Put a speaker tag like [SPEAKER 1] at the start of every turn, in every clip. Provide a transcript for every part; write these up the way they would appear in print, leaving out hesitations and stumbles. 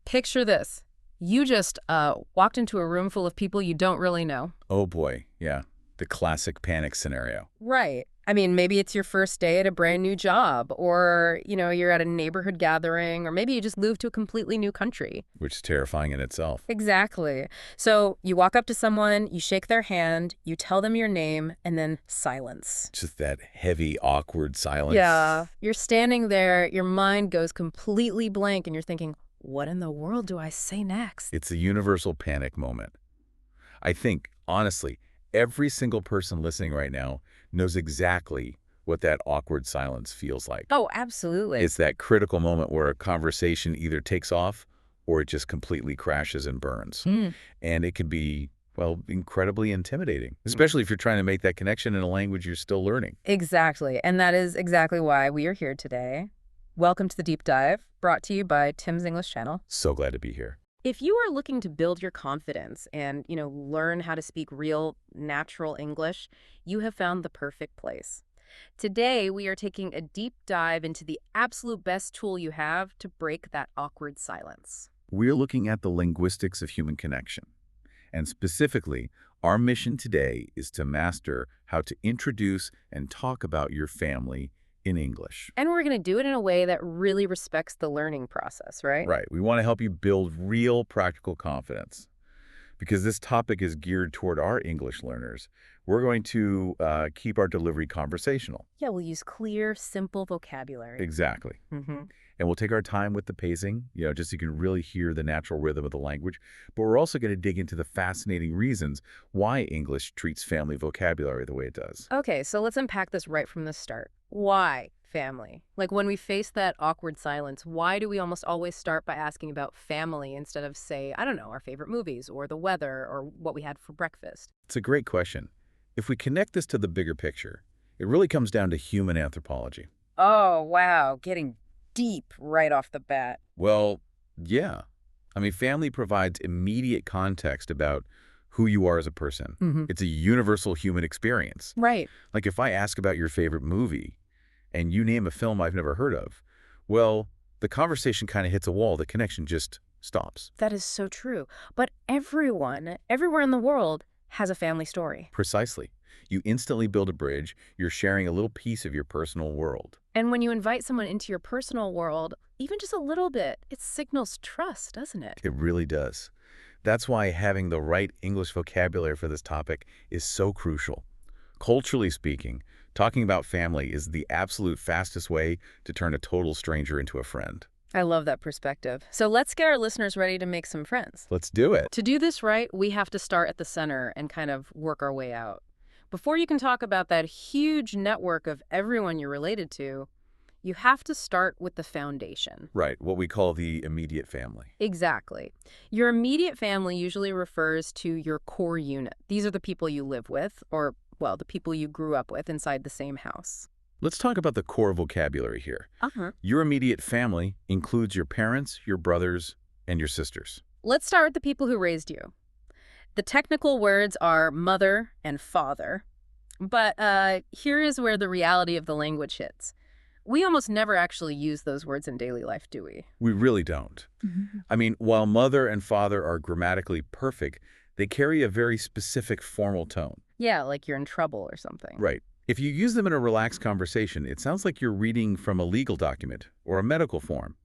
[SPEAKER 1] Picture this. You just walked into a room full of people you don't really know.
[SPEAKER 2] Oh boy, yeah. The classic panic scenario.
[SPEAKER 1] Right. I mean, maybe it's your first day at a brand new job, or, you're at a neighborhood gathering, or maybe you just moved to a completely new country.
[SPEAKER 2] Which is terrifying in itself.
[SPEAKER 1] Exactly. So you walk up to someone, you shake their hand, you tell them your name, and then silence.
[SPEAKER 2] Just that heavy, awkward silence.
[SPEAKER 1] Yeah. You're standing there, your mind goes completely blank, and you're thinking, what in the world do I say next?
[SPEAKER 2] It's a universal panic moment. I think, honestly, every single person listening right now knows exactly what that awkward silence feels like.
[SPEAKER 1] Oh, absolutely.
[SPEAKER 2] It's that critical moment where a conversation either takes off or it just completely crashes and burns. And it can be, well, incredibly intimidating, especially if you're trying to make that connection in a language you're still learning.
[SPEAKER 1] Exactly. And that is exactly why we are here today. Welcome to the Deep Dive, brought to you by Tim's English Channel.
[SPEAKER 2] So glad to be here.
[SPEAKER 1] If you are looking to build your confidence and, learn how to speak real, natural English, you have found the perfect place. Today, we are taking a deep dive into the absolute best tool you have to break that awkward silence.
[SPEAKER 2] We're looking at the linguistics of human connection. And specifically, our mission today is to master how to introduce and talk about your family in English.
[SPEAKER 1] And we're going to do it in a way that really respects the learning process, right?
[SPEAKER 2] Right. We want to help you build real practical confidence. Because this topic is geared toward our English learners, we're going to keep our delivery conversational.
[SPEAKER 1] Yeah, we'll use clear, simple vocabulary.
[SPEAKER 2] Exactly. And we'll take our time with the pacing, just so you can really hear the natural rhythm of the language. But we're also going to dig into the fascinating reasons why English treats family vocabulary the way it does.
[SPEAKER 1] Okay, so let's unpack this right from the start. Why family? Like when we face that awkward silence, why do we almost always start by asking about family instead of, say, I don't know, our favorite movies or the weather or what we had for breakfast?
[SPEAKER 2] It's a great question. If we connect this to the bigger picture, it really comes down to human anthropology.
[SPEAKER 1] Oh, wow, getting deep right off the bat.
[SPEAKER 2] Well, yeah. I mean, family provides immediate context about who you are as a person. It's a universal human experience.
[SPEAKER 1] Right.
[SPEAKER 2] Like if I ask about your favorite movie and you name a film I've never heard of, well, the conversation kind of hits a wall. The connection just stops.
[SPEAKER 1] That is so true. But everyone, everywhere in the world, has a family story.
[SPEAKER 2] Precisely. You instantly build a bridge. You're sharing a little piece of your personal world.
[SPEAKER 1] And when you invite someone into your personal world, even just a little bit, it signals trust, doesn't it?
[SPEAKER 2] It really does. That's why having the right English vocabulary for this topic is so crucial. Culturally speaking, talking about family is the absolute fastest way to turn a total stranger into a friend.
[SPEAKER 1] I love that perspective. So let's get our listeners ready to make some friends.
[SPEAKER 2] Let's do it.
[SPEAKER 1] To do this right, we have to start at the center and kind of work our way out. Before you can talk about that huge network of everyone you're related to, you have to start with the foundation.
[SPEAKER 2] Right, what we call the immediate family.
[SPEAKER 1] Exactly. Your immediate family usually refers to your core unit. These are the people you live with, or, well, the people you grew up with inside the same house.
[SPEAKER 2] Let's talk about the core vocabulary here.
[SPEAKER 1] Uh-huh.
[SPEAKER 2] Your immediate family includes your parents, your brothers, and your sisters.
[SPEAKER 1] Let's start with the people who raised you. The technical words are mother and father. But here is where the reality of the language hits. We almost never actually use those words in daily life, do we?
[SPEAKER 2] We really don't. I mean, while mother and father are grammatically perfect, they carry a very specific formal tone.
[SPEAKER 1] Yeah, like you're in trouble or something.
[SPEAKER 2] Right. If you use them in a relaxed conversation, it sounds like you're reading from a legal document or a medical form.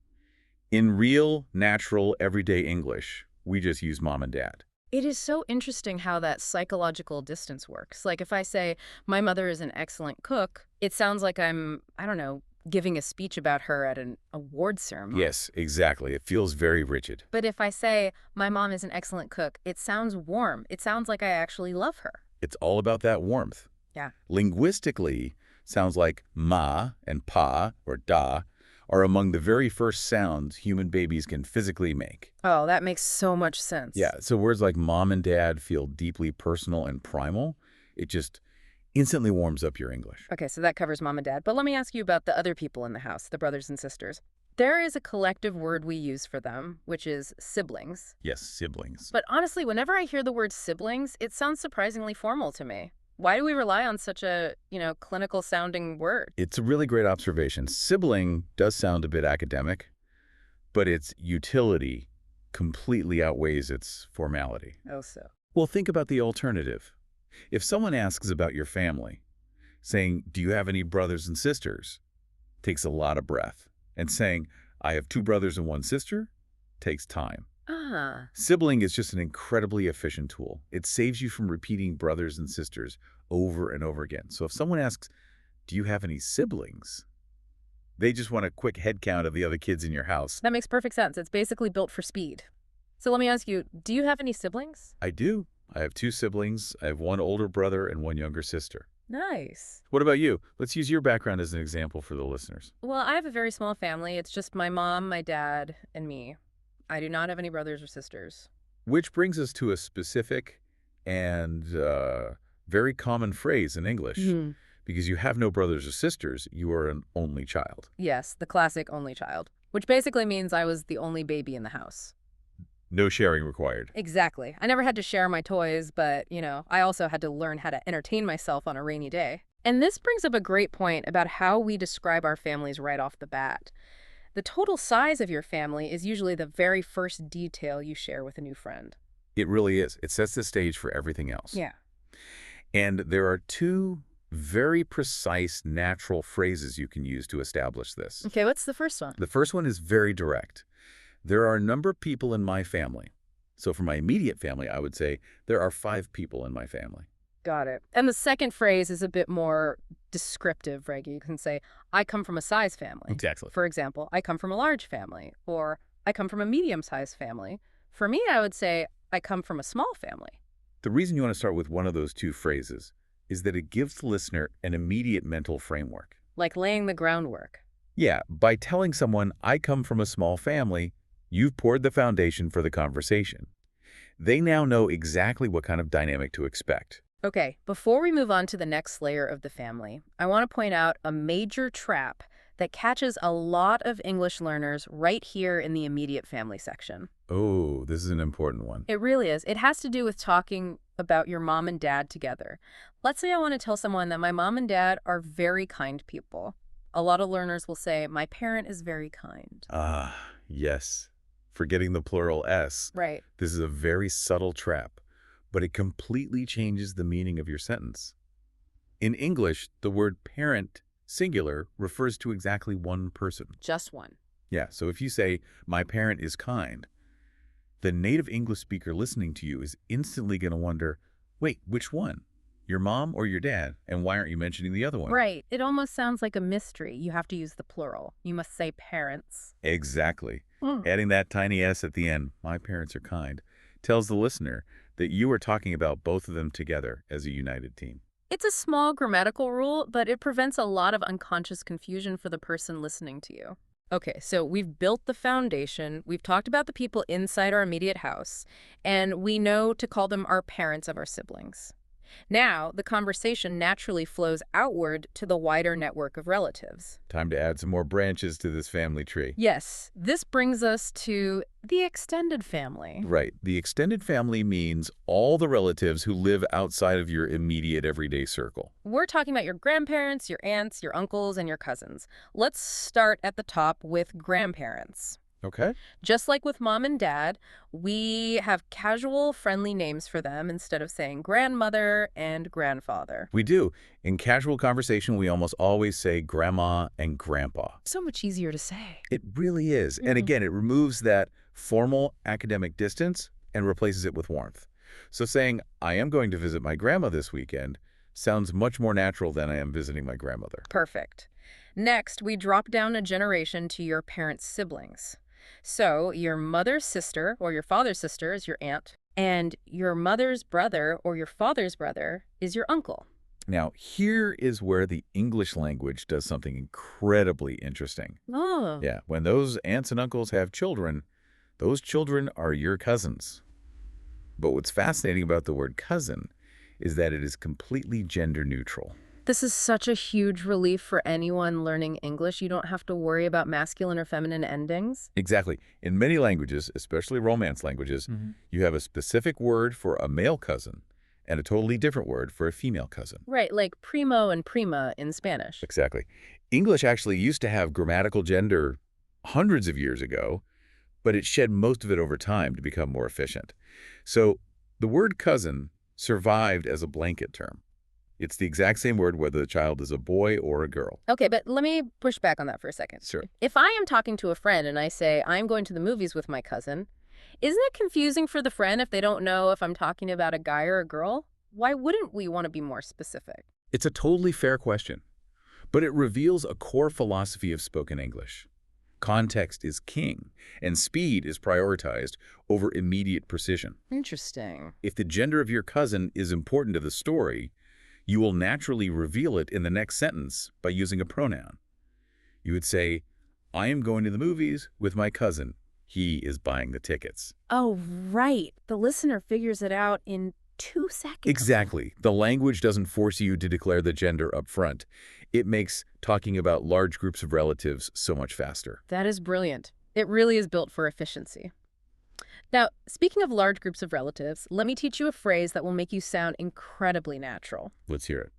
[SPEAKER 2] In real, natural, everyday English, we just use mom and dad.
[SPEAKER 1] It is so interesting how that psychological distance works. Like if I say, my mother is an excellent cook, it sounds like I'm, I don't know, giving a speech about her at an award ceremony.
[SPEAKER 2] Yes, exactly. It feels very rigid.
[SPEAKER 1] But if I say, my mom is an excellent cook, it sounds warm. It sounds like I actually love her.
[SPEAKER 2] It's all about that warmth.
[SPEAKER 1] Yeah.
[SPEAKER 2] Linguistically, sounds like ma and pa or da are among the very first sounds human babies can physically make.
[SPEAKER 1] Oh, that makes so much sense.
[SPEAKER 2] Yeah, so words like mom and dad feel deeply personal and primal. It just instantly warms up your English.
[SPEAKER 1] Okay, so that covers mom and dad. But let me ask you about the other people in the house, the brothers and sisters. There is a collective word we use for them, which is siblings.
[SPEAKER 2] Yes, siblings.
[SPEAKER 1] But honestly, whenever I hear the word siblings, it sounds surprisingly formal to me. Why do we rely on such a, clinical-sounding word?
[SPEAKER 2] It's a really great observation. Sibling does sound a bit academic, but its utility completely outweighs its formality.
[SPEAKER 1] Oh, so.
[SPEAKER 2] Well, think about the alternative. If someone asks about your family, saying, "Do you have any brothers and sisters?" takes a lot of breath. And saying, "I have 2 brothers and 1 sister," takes time.
[SPEAKER 1] Ah,
[SPEAKER 2] Sibling is just an incredibly efficient tool. It saves you from repeating brothers and sisters over and over again. So if someone asks, "Do you have any siblings?" they just want a quick head count of the other kids in your house.
[SPEAKER 1] that makes perfect sense. It's basically built for speed. So let me ask you, do you have any siblings?
[SPEAKER 2] I do. I have 2 siblings. I have 1 older brother and 1 younger sister.
[SPEAKER 1] Nice.
[SPEAKER 2] What about you? Let's use your background as an example for the listeners.
[SPEAKER 1] Well, I have a very small family. It's just my mom, my dad, and me. I do not have any brothers or sisters.
[SPEAKER 2] Which brings us to a specific and very common phrase in English. Because you have no brothers or sisters, you are an only child.
[SPEAKER 1] Yes, the classic only child, which basically means I was the only baby in the house.
[SPEAKER 2] No sharing required.
[SPEAKER 1] Exactly. I never had to share my toys, but, I also had to learn how to entertain myself on a rainy day. And this brings up a great point about how we describe our families right off the bat. The total size of your family is usually the very first detail you share with a new friend.
[SPEAKER 2] It really is. It sets the stage for everything else.
[SPEAKER 1] Yeah.
[SPEAKER 2] And there are 2 very precise, natural phrases you can use to establish this.
[SPEAKER 1] Okay, what's the first one?
[SPEAKER 2] The first one is very direct. There are a number of people in my family. So for my immediate family, I would say there are 5 people in my family.
[SPEAKER 1] Got it. And the second phrase is a bit more descriptive, Reggie. You can say, I come from a size family.
[SPEAKER 2] Exactly.
[SPEAKER 1] For example, I come from a large family, or I come from a medium-sized family. For me, I would say, I come from a small family.
[SPEAKER 2] The reason you want to start with one of those 2 phrases is that it gives the listener an immediate mental framework.
[SPEAKER 1] Like laying the groundwork.
[SPEAKER 2] Yeah, by telling someone, "I come from a small family," you've poured the foundation for the conversation. They now know exactly what kind of dynamic to expect.
[SPEAKER 1] Okay, before we move on to the next layer of the family, I want to point out a major trap that catches a lot of English learners right here in the immediate family section.
[SPEAKER 2] Oh, this is an important one.
[SPEAKER 1] It really is. It has to do with talking about your mom and dad together. Let's say I want to tell someone that my mom and dad are very kind people. A lot of learners will say, my parent is very kind.
[SPEAKER 2] Ah, yes. Forgetting the plural S.
[SPEAKER 1] Right.
[SPEAKER 2] This is a very subtle trap, but it completely changes the meaning of your sentence. In English, the word parent, singular, refers to exactly one person.
[SPEAKER 1] Just one.
[SPEAKER 2] Yeah, so if you say, "My parent is kind," the native English speaker listening to you is instantly going to wonder, wait, which one? Your mom or your dad? And why aren't you mentioning the other one?
[SPEAKER 1] Right. It almost sounds like a mystery. You have to use the plural. You must say parents.
[SPEAKER 2] Exactly. Adding that tiny S at the end, "my parents are kind," tells the listener that you are talking about both of them together as a united team.
[SPEAKER 1] It's a small grammatical rule, but it prevents a lot of unconscious confusion for the person listening to you. Okay, so we've built the foundation, we've talked about the people inside our immediate house, and we know to call them our parents of our siblings. Now, the conversation naturally flows outward to the wider network of relatives.
[SPEAKER 2] Time to add some more branches to this family tree.
[SPEAKER 1] Yes, this brings us to the extended family.
[SPEAKER 2] Right. The extended family means all the relatives who live outside of your immediate everyday circle.
[SPEAKER 1] We're talking about your grandparents, your aunts, your uncles, and your cousins. Let's start at the top with grandparents.
[SPEAKER 2] Okay.
[SPEAKER 1] Just like with mom and dad, we have casual, friendly names for them instead of saying grandmother and grandfather.
[SPEAKER 2] We do. In casual conversation, we almost always say grandma and grandpa.
[SPEAKER 1] So much easier to say.
[SPEAKER 2] It really is. And again, it removes that formal academic distance and replaces it with warmth. So saying, "I am going to visit my grandma this weekend," sounds much more natural than "I am visiting my grandmother."
[SPEAKER 1] Perfect. Next, we drop down a generation to your parents' siblings. So your mother's sister or your father's sister is your aunt, and your mother's brother or your father's brother is your uncle.
[SPEAKER 2] Now, here is where the English language does something incredibly interesting.
[SPEAKER 1] Oh.
[SPEAKER 2] Yeah, when those aunts and uncles have children, those children are your cousins. But what's fascinating about the word cousin is that it is completely gender neutral.
[SPEAKER 1] This is such a huge relief for anyone learning English. You don't have to worry about masculine or feminine endings.
[SPEAKER 2] Exactly. In many languages, especially Romance languages, you have a specific word for a male cousin and a totally different word for a female cousin.
[SPEAKER 1] Right, like primo and prima in Spanish.
[SPEAKER 2] Exactly. English actually used to have grammatical gender hundreds of years ago, but it shed most of it over time to become more efficient. So the word cousin survived as a blanket term. It's the exact same word whether the child is a boy or a girl.
[SPEAKER 1] Okay, but let me push back on that for a second.
[SPEAKER 2] Sure.
[SPEAKER 1] If I am talking to a friend and I say, I'm going to the movies with my cousin, isn't it confusing for the friend if they don't know if I'm talking about a guy or a girl? Why wouldn't we want to be more specific?
[SPEAKER 2] It's a totally fair question, but it reveals a core philosophy of spoken English. Context is king, and speed is prioritized over immediate precision.
[SPEAKER 1] Interesting.
[SPEAKER 2] If the gender of your cousin is important to the story, you will naturally reveal it in the next sentence by using a pronoun. You would say, I am going to the movies with my cousin. He is buying the tickets.
[SPEAKER 1] Oh, right. The listener figures it out in 2 seconds.
[SPEAKER 2] Exactly. The language doesn't force you to declare the gender up front. It makes talking about large groups of relatives so much faster.
[SPEAKER 1] That is brilliant. It really is built for efficiency. Now, speaking of large groups of relatives, let me teach you a phrase that will make you sound incredibly natural.
[SPEAKER 2] Let's hear it.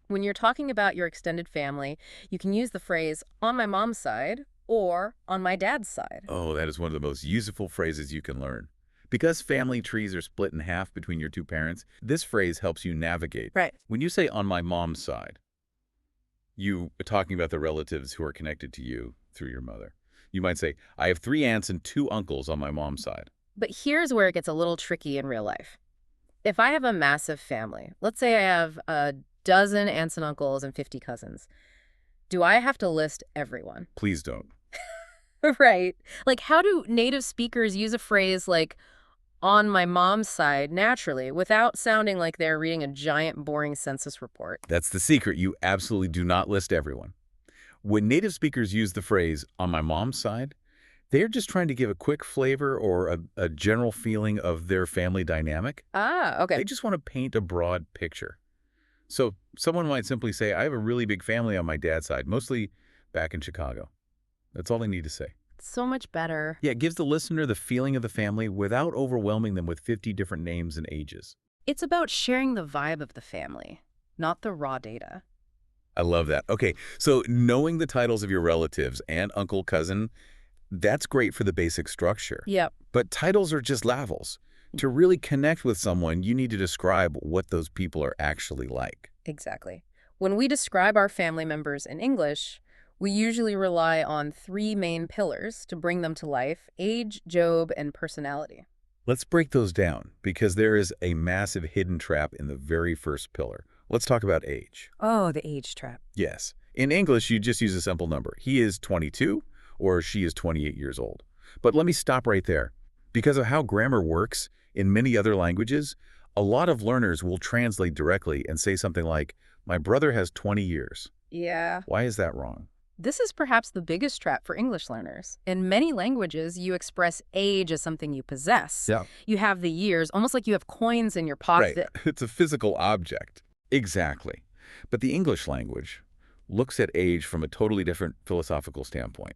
[SPEAKER 1] When you're talking about your extended family, you can use the phrase on my mom's side or on my dad's side.
[SPEAKER 2] Oh, that is one of the most useful phrases you can learn. Because family trees are split in half between your two parents, this phrase helps you navigate.
[SPEAKER 1] Right.
[SPEAKER 2] When you say on my mom's side, you are talking about the relatives who are connected to you through your mother. You might say, I have 3 aunts and 2 uncles on my mom's side.
[SPEAKER 1] But here's where it gets a little tricky in real life. If I have a massive family, let's say I have a dozen aunts and uncles and 50 cousins, do I have to list everyone?
[SPEAKER 2] Please don't.
[SPEAKER 1] Right. Like, how do native speakers use a phrase like on my mom's side naturally without sounding like they're reading a giant, boring census report?
[SPEAKER 2] That's the secret. You absolutely do not list everyone. When native speakers use the phrase on my mom's side, they're just trying to give a quick flavor or a general feeling of their family dynamic.
[SPEAKER 1] Ah, okay.
[SPEAKER 2] They just want to paint a broad picture. So someone might simply say, I have a really big family on my dad's side, mostly back in Chicago. That's all they need to say.
[SPEAKER 1] So much better.
[SPEAKER 2] Yeah, it gives the listener the feeling of the family without overwhelming them with 50 different names and ages.
[SPEAKER 1] It's about sharing the vibe of the family, not the raw data.
[SPEAKER 2] I love that. Okay, so knowing the titles of your relatives and uncle, cousin, that's great for the basic structure.
[SPEAKER 1] Yep.
[SPEAKER 2] But titles are just labels. To really connect with someone, you need to describe what those people are actually like.
[SPEAKER 1] Exactly. When we describe our family members in English, we usually rely on 3 main pillars to bring them to life: age, job, and personality.
[SPEAKER 2] Let's break those down because there is a massive hidden trap in the very first pillar. Let's talk about age.
[SPEAKER 1] Oh, the age trap.
[SPEAKER 2] Yes. In English, you just use a simple number. He is 22 or she is 28 years old. But let me stop right there. Because of how grammar works in many other languages, a lot of learners will translate directly and say something like, my brother has 20 years.
[SPEAKER 1] Yeah.
[SPEAKER 2] Why is that wrong?
[SPEAKER 1] This is perhaps the biggest trap for English learners. In many languages, you express age as something you possess.
[SPEAKER 2] Yeah.
[SPEAKER 1] You have the years, almost like you have coins in your pocket.
[SPEAKER 2] Right. It's a physical object. Exactly. But the English language looks at age from a totally different philosophical standpoint.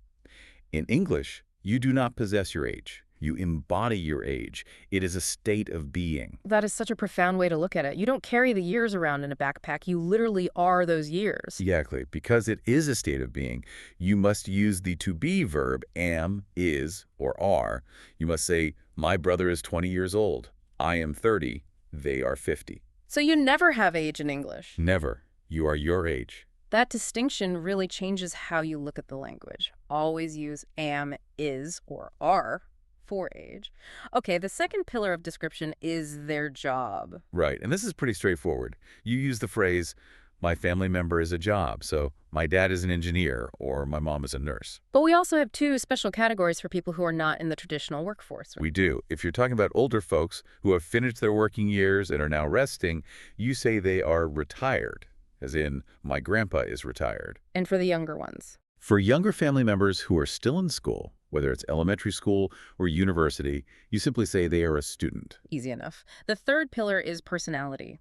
[SPEAKER 2] In English, you do not possess your age. You embody your age. It is a state of being.
[SPEAKER 1] That is such a profound way to look at it. You don't carry the years around in a backpack. You literally are those years.
[SPEAKER 2] Exactly. Because it is a state of being, you must use the to be verb am, is, or are. You must say, my brother is 20 years old. I am 30. They are 50.
[SPEAKER 1] So you never have age in English.
[SPEAKER 2] Never. You are your age.
[SPEAKER 1] That distinction really changes how you look at the language. Always use am, is, or are for age. Okay, the second pillar of description is their job.
[SPEAKER 2] Right, and this is pretty straightforward. You use the phrase, my family member is a job, so my dad is an engineer or my mom is a nurse.
[SPEAKER 1] But we also have 2 special categories for people who are not in the traditional workforce.
[SPEAKER 2] We do. If you're talking about older folks who have finished their working years and are now resting, you say they are retired, as in, my grandpa is retired.
[SPEAKER 1] And for the younger ones.
[SPEAKER 2] For younger family members who are still in school, whether it's elementary school or university, you simply say they are a student.
[SPEAKER 1] Easy enough. The third pillar is personality.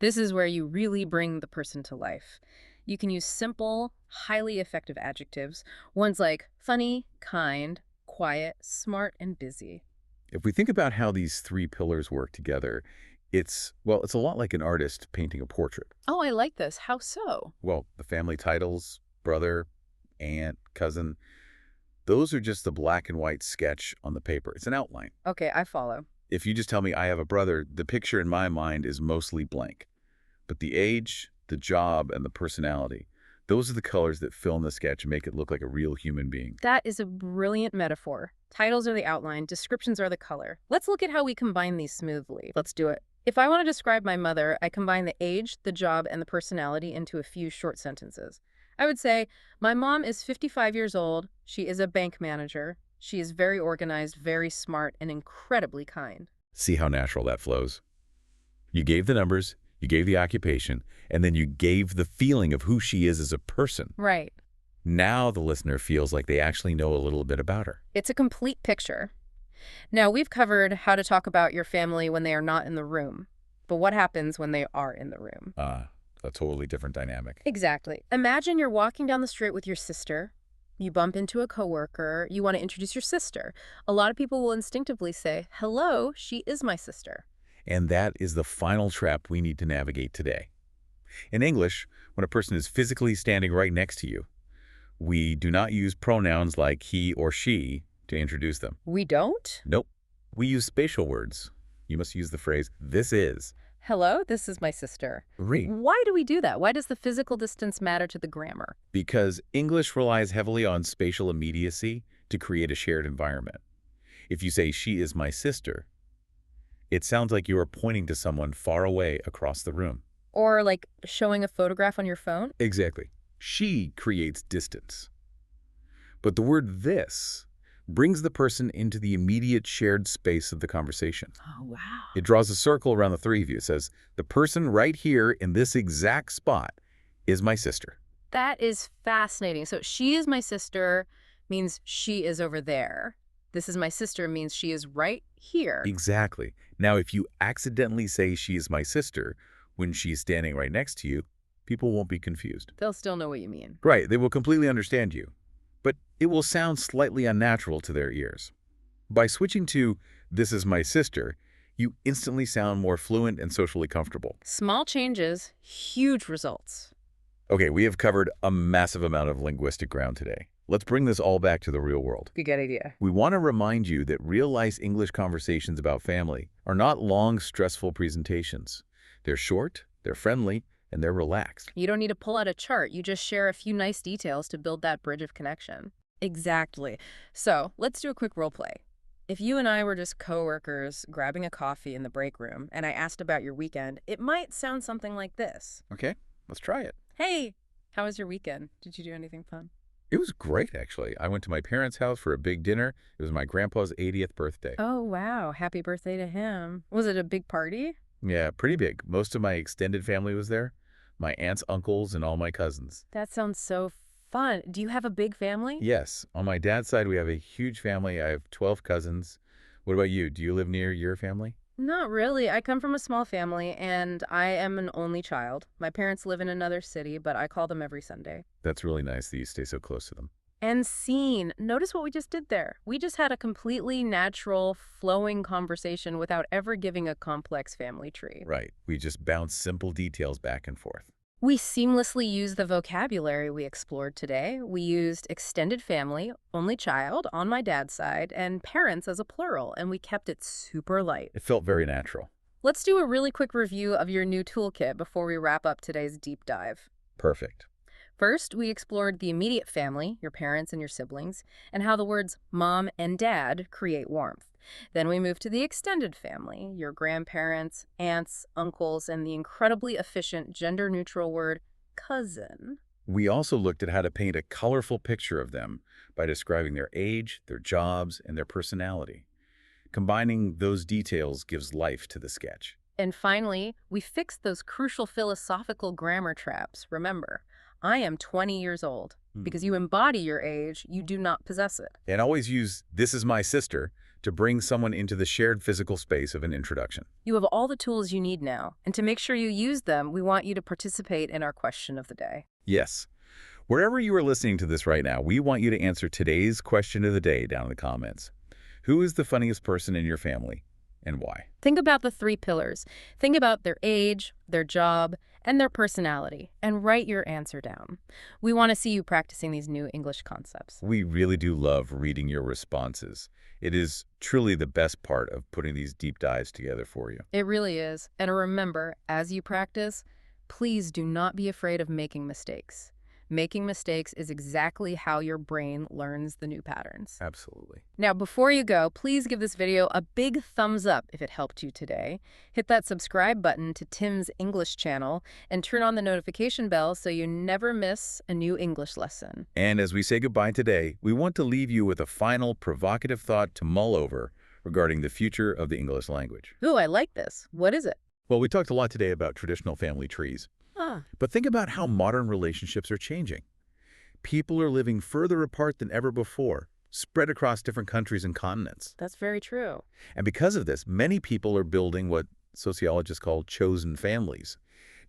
[SPEAKER 1] This is where you really bring the person to life. You can use simple, highly effective adjectives, ones like funny, kind, quiet, smart, and busy.
[SPEAKER 2] If we think about how these 3 pillars work together, it's a lot like an artist painting a portrait.
[SPEAKER 1] Oh, I like this. How so?
[SPEAKER 2] Well, the family titles, brother, aunt, cousin, Those are just the black and white sketch on the paper. It's an outline.
[SPEAKER 1] Okay, I follow.
[SPEAKER 2] If you just tell me I have a brother, the picture in my mind is mostly blank. But the age, the job, and the personality, those are the colors that fill in the sketch and make it look like a real human being.
[SPEAKER 1] That is a brilliant metaphor. Titles are the outline, descriptions are the color. Let's look at how we combine these smoothly. Let's do it. If I want to describe my mother, I combine the age, the job, and the personality into a few short sentences. I would say, my mom is 55 years old. She is a bank manager. She is very organized, very smart, and incredibly kind.
[SPEAKER 2] See how natural that flows? You gave the numbers, you gave the occupation, and then you gave the feeling of who she is as a person.
[SPEAKER 1] Right.
[SPEAKER 2] Now the listener feels like they actually know a little bit about her.
[SPEAKER 1] It's a complete picture. Now, we've covered how to talk about your family when they are not in the room. But what happens when they are in the room?
[SPEAKER 2] A totally different dynamic.
[SPEAKER 1] Exactly. Imagine you're walking down the street with your sister. You bump into a coworker. You want to introduce your sister. A lot of people will instinctively say, hello, she is my sister.
[SPEAKER 2] And that is the final trap we need to navigate today. In English, when a person is physically standing right next to you, we do not use pronouns like he or she to introduce them.
[SPEAKER 1] We don't?
[SPEAKER 2] Nope. We use spatial words. You must use the phrase, this is.
[SPEAKER 1] Hello, this is my sister.
[SPEAKER 2] Re.
[SPEAKER 1] Why do we do that? Why does the physical distance matter to the grammar?
[SPEAKER 2] Because English relies heavily on spatial immediacy to create a shared environment. If you say, she is my sister, it sounds like you are pointing to someone far away across the room.
[SPEAKER 1] Or like showing a photograph on your phone?
[SPEAKER 2] Exactly. She creates distance. But the word this brings the person into the immediate shared space of the conversation.
[SPEAKER 1] Oh, wow.
[SPEAKER 2] It draws a circle around the three of you. It says, the person right here in this exact spot is my sister.
[SPEAKER 1] That is fascinating. So she is my sister means she is over there. This is my sister means she is right here.
[SPEAKER 2] Exactly. Now, if you accidentally say she is my sister when she's standing right next to you, people won't be confused.
[SPEAKER 1] They'll still know what you mean.
[SPEAKER 2] Right. They will completely understand you. But it will sound slightly unnatural to their ears. By switching to, this is my sister, you instantly sound more fluent and socially comfortable.
[SPEAKER 1] Small changes, huge results.
[SPEAKER 2] Okay, we have covered a massive amount of linguistic ground today. Let's bring this all back to the real world.
[SPEAKER 1] Good idea.
[SPEAKER 2] We want to remind you that real-life English conversations about family are not long, stressful presentations. They're short, they're friendly, and they're relaxed.
[SPEAKER 1] You don't need to pull out a chart. You just share a few nice details to build that bridge of connection. Exactly. So let's do a quick role play. If you and I were just coworkers grabbing a coffee in the break room and I asked about your weekend, it might sound something like this.
[SPEAKER 2] Okay, let's try it.
[SPEAKER 1] Hey, how was your weekend? Did you do anything fun?
[SPEAKER 2] It was great, actually. I went to my parents' house for a big dinner. It was my grandpa's 80th birthday.
[SPEAKER 1] Oh, wow. Happy birthday to him. Was it a big party?
[SPEAKER 2] Yeah, pretty big. Most of my extended family was there. My aunts, uncles, and all my cousins.
[SPEAKER 1] That sounds so fun. Do you have a big family?
[SPEAKER 2] Yes. On my dad's side, we have a huge family. I have 12 cousins. What about you? Do you live near your family?
[SPEAKER 1] Not really. I come from a small family, and I am an only child. My parents live in another city, but I call them every Sunday.
[SPEAKER 2] That's really nice that you stay so close to them.
[SPEAKER 1] And scene. Notice what we just did there. We just had a completely natural, flowing conversation without ever giving a complex family tree.
[SPEAKER 2] Right. We just bounce simple details back and forth.
[SPEAKER 1] We seamlessly used the vocabulary we explored today. We used extended family, only child on my dad's side, and parents as a plural, and we kept it super light.
[SPEAKER 2] It felt very natural.
[SPEAKER 1] Let's do a really quick review of your new toolkit before we wrap up today's deep dive.
[SPEAKER 2] Perfect.
[SPEAKER 1] First, we explored the immediate family, your parents and your siblings, and how the words mom and dad create warmth. Then we moved to the extended family, your grandparents, aunts, uncles, and the incredibly efficient gender-neutral word cousin.
[SPEAKER 2] We also looked at how to paint a colorful picture of them by describing their age, their jobs, and their personality. Combining those details gives life to the sketch.
[SPEAKER 1] And finally, we fixed those crucial philosophical grammar traps. Remember, I am 20 years old. Because you embody your age, you do not possess it.
[SPEAKER 2] And always use, this is my sister, to bring someone into the shared physical space of an introduction.
[SPEAKER 1] You have all the tools you need now. And to make sure you use them, we want you to participate in our question of the day.
[SPEAKER 2] Yes. Wherever you are listening to this right now, we want you to answer today's question of the day down in the comments. Who is the funniest person in your family and why?
[SPEAKER 1] Think about the 3 pillars. Think about their age, their job, and their personality, and write your answer down. We want to see you practicing these new English concepts.
[SPEAKER 2] We really do love reading your responses. It is truly the best part of putting these deep dives together for you.
[SPEAKER 1] It really is. And remember, as you practice, please do not be afraid of making mistakes. Making mistakes is exactly how your brain learns the new patterns.
[SPEAKER 2] Absolutely.
[SPEAKER 1] Now, before you go, please give this video a big thumbs up if it helped you today. Hit that subscribe button to Tim's English channel and turn on the notification bell so you never miss a new English lesson.
[SPEAKER 2] And as we say goodbye today, we want to leave you with a final provocative thought to mull over regarding the future of the English language.
[SPEAKER 1] Ooh, I like this. What is it?
[SPEAKER 2] Well, we talked a lot today about traditional family trees. But think about how modern relationships are changing. People are living further apart than ever before, spread across different countries and continents.
[SPEAKER 1] That's very true.
[SPEAKER 2] And because of this, many people are building what sociologists call chosen families,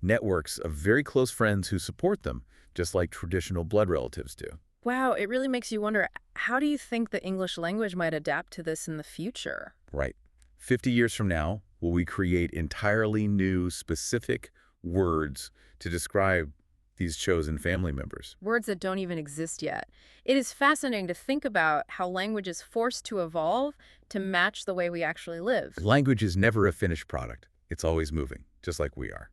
[SPEAKER 2] networks of very close friends who support them, just like traditional blood relatives do.
[SPEAKER 1] Wow, it really makes you wonder, how do you think the English language might adapt to this in the future?
[SPEAKER 2] Right. 50 years from now, will we create entirely new, specific words to describe these chosen family members?
[SPEAKER 1] Words that don't even exist yet. It is fascinating to think about how language is forced to evolve to match the way we actually live.
[SPEAKER 2] Language is never a finished product. It's always moving, just like we are.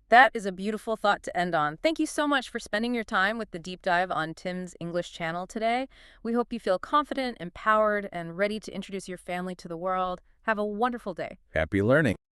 [SPEAKER 1] That is a beautiful thought to end on. Thank you so much for spending your time with the deep dive on Tim's English channel today. We hope you feel confident, empowered, and ready to introduce your family to the world. Have a wonderful day.
[SPEAKER 2] Happy learning.